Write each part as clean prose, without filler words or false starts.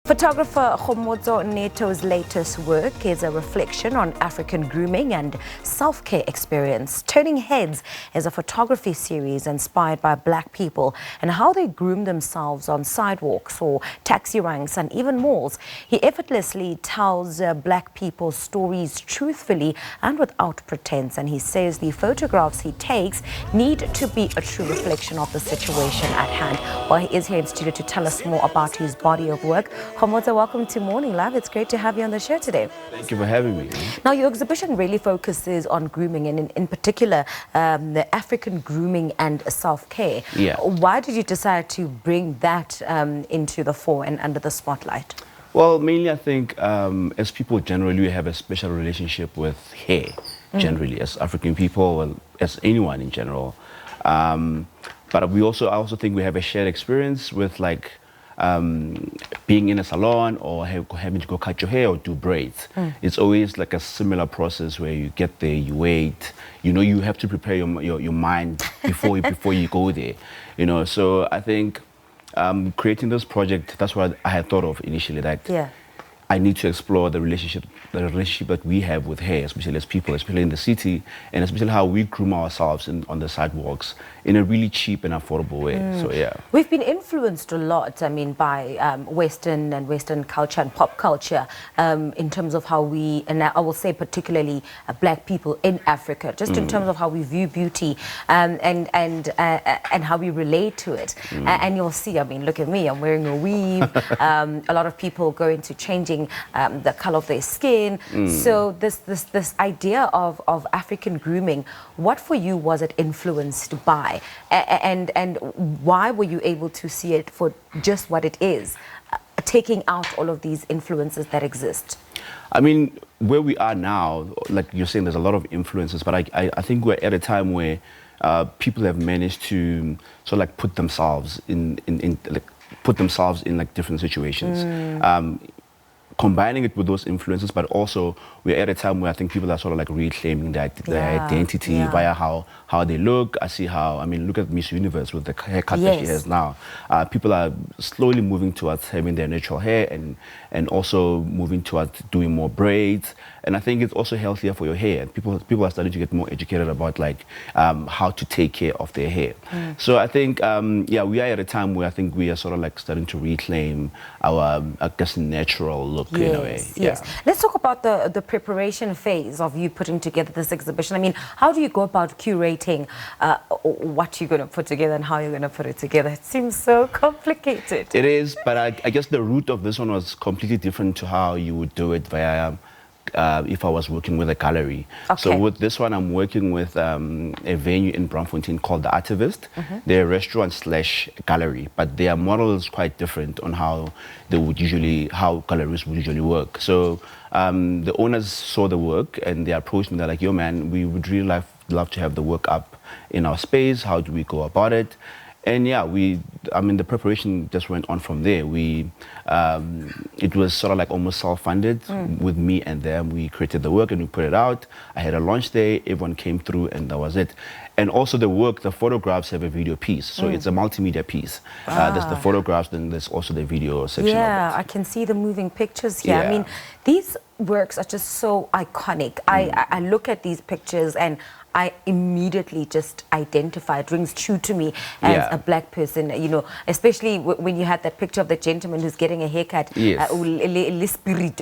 Photographer Kgomotso Neto's latest work is a reflection on African grooming and self-care experience. Turning Heads is a photography series inspired by Black people and how they groom themselves on sidewalks or taxi ranks and even malls. He effortlessly tells Black people's stories truthfully and without pretense, and he says the photographs he takes need to be a true reflection of the situation at hand. Well, he is here in studio to tell us more about his body of work. Kgomotso, welcome to Morning Live. It's great to have you on the show today. Thank you for having me. Now, your exhibition really focuses on grooming and in particular the African grooming and self-care. Yeah. Why did you decide to bring that into the fore and under the spotlight? Well, mainly I think as people generally, we have a special relationship with hair, generally, as African people, and as anyone in general. But I also think we have a shared experience with being in a salon or having to go cut your hair or do braids. It's always like a similar process where you get there, you wait, you have to prepare your mind before you go there, So I think creating this project, that's what I had thought of initially, that I need to explore the relationship that we have with hair, especially as people, especially in the city, and especially how we groom ourselves on the sidewalks in a really cheap and affordable way. So yeah, we've been influenced a lot, by Western culture and pop culture in terms of how we, and I will say particularly Black people in Africa, just in terms of how we view beauty and how we relate to it. And you'll see, look at me, I'm wearing a weave. A lot of people go into changing the color of their skin. So this idea of African grooming, what for you was it influenced by, and why were you able to see it for just what it is, taking out all of these influences that exist? Where we are now, like you're saying, there's a lot of influences, but I think we're at a time where people have managed to sort of put themselves in different situations. Combining it with those influences, but also we're at a time where I think people are sort of reclaiming their identity via how they look. I see how, look at Miss Universe with the haircut that she has now. People are slowly moving towards having their natural hair and also moving towards doing more braids. And I think it's also healthier for your hair. People are starting to get more educated about how to take care of their hair. So I think, we are at a time where I think we are sort of starting to reclaim our, natural look in a way. Yes. Let's talk about the preparation phase of you putting together this exhibition. How do you go about curating what you're going to put together and how you're going to put it together? It seems so complicated. It is, but I guess the root of this one was completely different to how you would do it via if I was working with a gallery. Okay. So with this one, I'm working with a venue in Braamfontein called The Artivist. They're a restaurant/gallery, but their model is quite different on how galleries would usually work. So the owners saw the work and they approached me. They're like, yo man, we would really love to have the work up in our space. How do we go about it? And the preparation just went on from there. It was sort of almost self-funded with me and them. We created the work and we put it out. I had a launch day, everyone came through and that was it. And also the photographs have a video piece. So it's a multimedia piece. There's the photographs, then there's also the video section of it. I can see the moving pictures here. These works are just so iconic. I look at these pictures and I immediately just identify, it rings true to me as a Black person, especially when you had that picture of the gentleman who's getting a haircut, spirit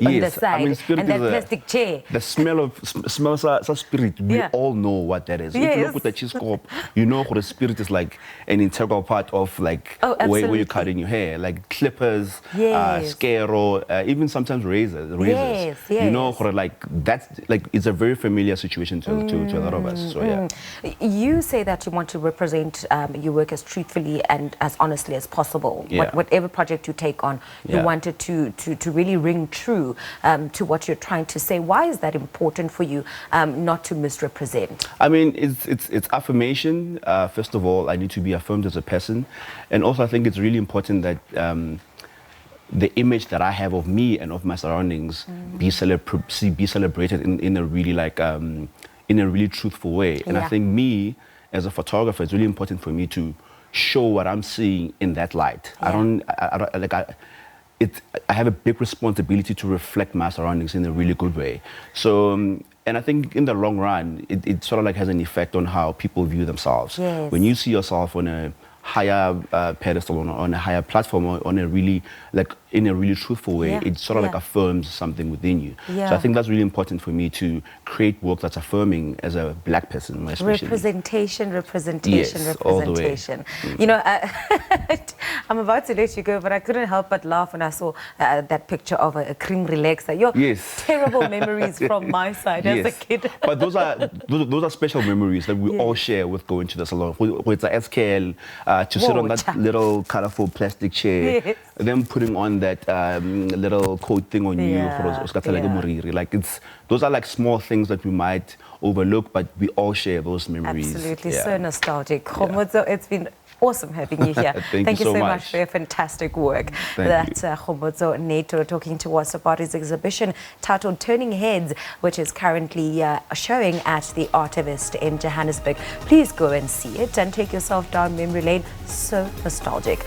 on the side, and that plastic chair. The smells of spirit, we all know what that is. If you look at the cheese corp, you know what the spirit is an integral part of where you're cutting your hair, clippers, scaro, even sometimes razors. That's it's a very familiar situation to a lot of us. So, You say that you want to represent your work as truthfully and as honestly as possible. Whatever project you take on, you want it to really ring true to what you're trying to say. Why is that important for you, not to misrepresent? It's affirmation. First of all, I need to be affirmed as a person. And also I think it's really important that the image that I have of me and of my surroundings be celebrated in a really in a really truthful way. And I think me as a photographer, it's really important for me to show what I'm seeing in that light. I have a big responsibility to reflect my surroundings in a really good way. So, and I think in the long run, it sort of like has an effect on how people view themselves. Yes. When you see yourself on a higher pedestal, on a higher platform, or on a really, like, in a really truthful way, it sort of like affirms something within you. So I think that's really important for me to create work that's affirming as a black person, especially. Representation. Yes, all the way. You know, I'm about to let you go, but I couldn't help but laugh when I saw that picture of a cream relaxer. Terrible memories from my side as a kid. But those are special memories that we all share with going to the salon. With the SKL, to sit on that little colorful plastic chair, then putting on that little coat thing on you. Like, those are like small things that we might overlook, but we all share those memories. Absolutely, so nostalgic. Kgomotso, it's been awesome having you here. Thank you so much for your fantastic work. That's Kgomotso Neto talking to us about his exhibition titled Turning Heads, which is currently showing at the Artivist in Johannesburg. Please go and see it and take yourself down memory lane. So nostalgic.